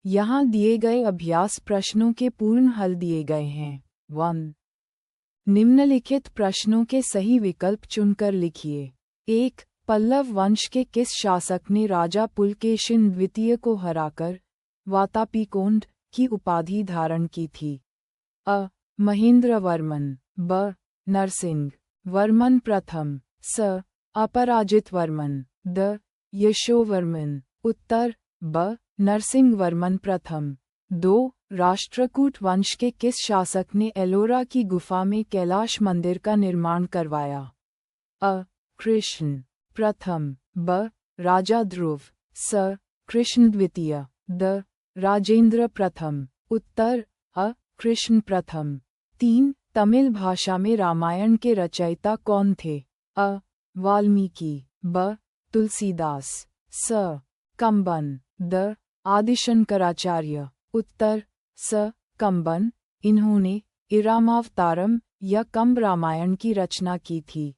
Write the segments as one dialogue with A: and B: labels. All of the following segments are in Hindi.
A: यहाँ दिए गए अभ्यास प्रश्नों के पूर्ण हल दिए गए हैं। 1. निम्नलिखित प्रश्नों के सही विकल्प चुनकर लिखिए। 1. पल्लव वंश के किस शासक ने राजा पुलकेशिन द्वितीय को हराकर वातापीकोंड की उपाधि धारण की थी? अ. महेंद्र वर्मन, ब. नरसिंह वर्मन प्रथम, स. अपराजित वर्मन, द. यशोवर्मन। उत्तर ब. नरसिंह वर्मन प्रथम। 2. राष्ट्रकूट वंश के किस शासक ने एलोरा की गुफा में कैलाश मंदिर का निर्माण करवाया? अ. कृष्ण प्रथम, ब. राजा ध्रुव, स. कृष्ण द्वितीय, द. राजेंद्र प्रथम। उत्तर अ. कृष्ण प्रथम। 3. तमिल भाषा में रामायण के रचयिता कौन थे? अ. वाल्मीकि, ब. तुलसीदास, स. कंबन, द. आदिशंकराचार्य। उत्तर स. कंबन। इन्होंने इरामावतारम या कंब रामायण की रचना की थी।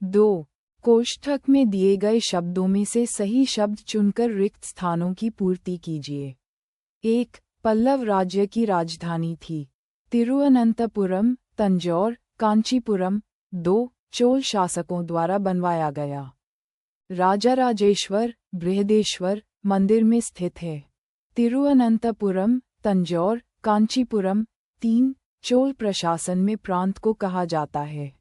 A: 2. कोष्ठक में दिए गए शब्दों में से सही शब्द चुनकर रिक्त स्थानों की पूर्ति कीजिए। 1. पल्लव राज्य की राजधानी थी। तिरुवनंतपुरम, तंजौर, कांचीपुरम। 2. चोल शासकों द्वारा बनवाया गया राजराजेश्वर, बृहदेश्वर मंदिर में स्थित है। तिरुवनंतपुरम, तंजौर, कांचीपुरम। 3. चोल प्रशासन में प्रांत को कहा जाता है?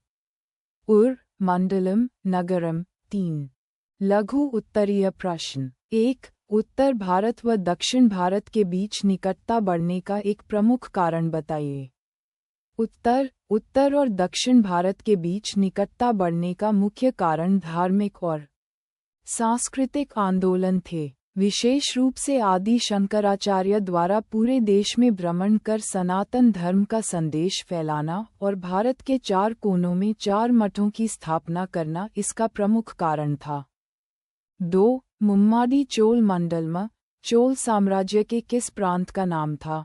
A: उर, मंडलम, नगरम। 3. लघु उत्तरीय प्रश्न। 1. उत्तर भारत व दक्षिण भारत के बीच निकटता बढ़ने का एक प्रमुख कारण बताइए। उत्तर उत्तर और दक्षिण भारत के बीच निकटता बढ़ने का मुख्य कारण धार्मिक और सांस्कृतिक आंदोलन थे। विशेष रूप से आदि शंकराचार्य द्वारा पूरे देश में भ्रमण कर सनातन धर्म का संदेश फैलाना और भारत के 4 कोनों में 4 मठों की स्थापना करना इसका प्रमुख कारण था। 2. मुम्माडी चोल मंडलम चोल साम्राज्य के किस प्रांत का नाम था?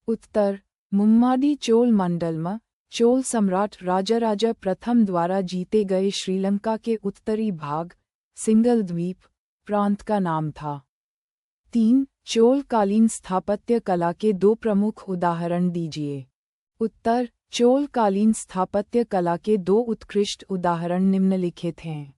A: उत्तर मुम्माडी चोल मंडलम चोल सम्राट राजराजा प्रथम द्वारा जीते गए श्रीलंका के उत्तरी भाग सिंगल द्वीप प्रांत का नाम था। 3. चोल कालीन स्थापत्य कला के 2 प्रमुख उदाहरण दीजिए। उत्तर चोल कालीन स्थापत्य कला के 2 उत्कृष्ट उदाहरण निम्नलिखित हैं।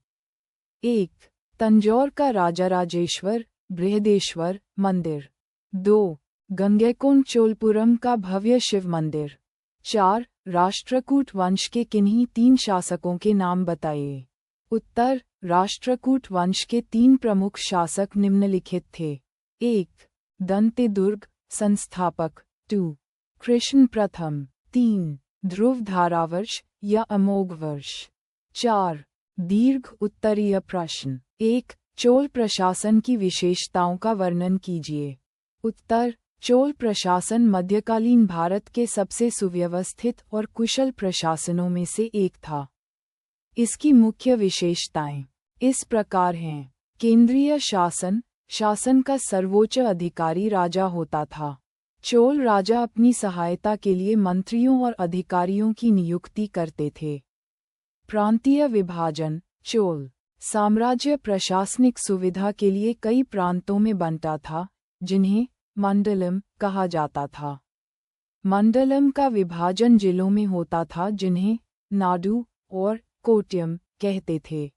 A: 1. तंजौर का राजराजेश्वर बृहदेश्वर मंदिर। 2. गंगैकोंड चोलपुरम का भव्य शिव मंदिर। 4. राष्ट्रकूट वंश के किन्हीं 3 शासकों के नाम बताइए। उत्तर राष्ट्रकूट वंश के 3 प्रमुख शासक निम्नलिखित थे। 1. दंतेदुर्ग संस्थापक। 2. कृष्ण प्रथम। 3. ध्रुव धारावर्ष या अमोघ वर्ष। 4. दीर्घ उत्तरीय प्रश्न। 1. चोल प्रशासन की विशेषताओं का वर्णन कीजिए। उत्तर चोल प्रशासन मध्यकालीन भारत के सबसे सुव्यवस्थित और कुशल प्रशासनों में से एक था। इसकी मुख्य विशेषताएं इस प्रकार हैं। केंद्रीय शासन, शासन का सर्वोच्च अधिकारी राजा होता था। चोल राजा अपनी सहायता के लिए मंत्रियों और अधिकारियों की नियुक्ति करते थे। प्रांतीय विभाजन। चोल साम्राज्य प्रशासनिक सुविधा के लिए कई प्रांतों में बंटा था, जिन्हें मंडलम कहा जाता था। मंडलम का विभाजन जिलों में होता था, जिन्हें नाडु और कोट्यम कहते थे।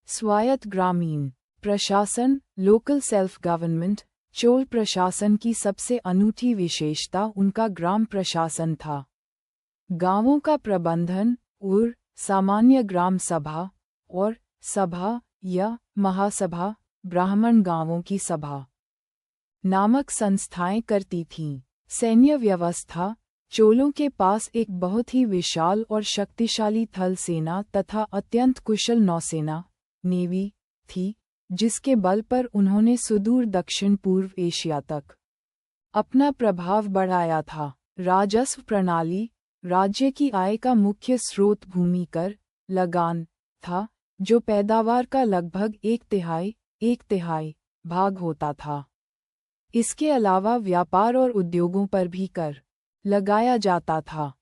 A: स्वायत्त ग्रामीण प्रशासन लोकल सेल्फ गवर्नमेंट। चोल प्रशासन की सबसे अनूठी विशेषता उनका ग्राम प्रशासन था। गांवों का प्रबंधन उर सामान्य ग्राम सभा और सभा या महासभा ब्राह्मण गांवों की सभा नामक संस्थाएं करती थीं। सैन्य व्यवस्था चोलों के पास एक बहुत ही विशाल और शक्तिशाली थल सेना तथा अत्यंत कुशल नौसेना नेवी थी, जिसके बल पर उन्होंने सुदूर दक्षिण पूर्व एशिया तक अपना प्रभाव बढ़ाया था। राजस्व प्रणाली राज्य की आय का मुख्य स्रोत भूमि कर लगान था, जो पैदावार का लगभग एक तिहाई भाग होता था। इसके अलावा व्यापार और उद्योगों पर भी कर लगाया जाता था।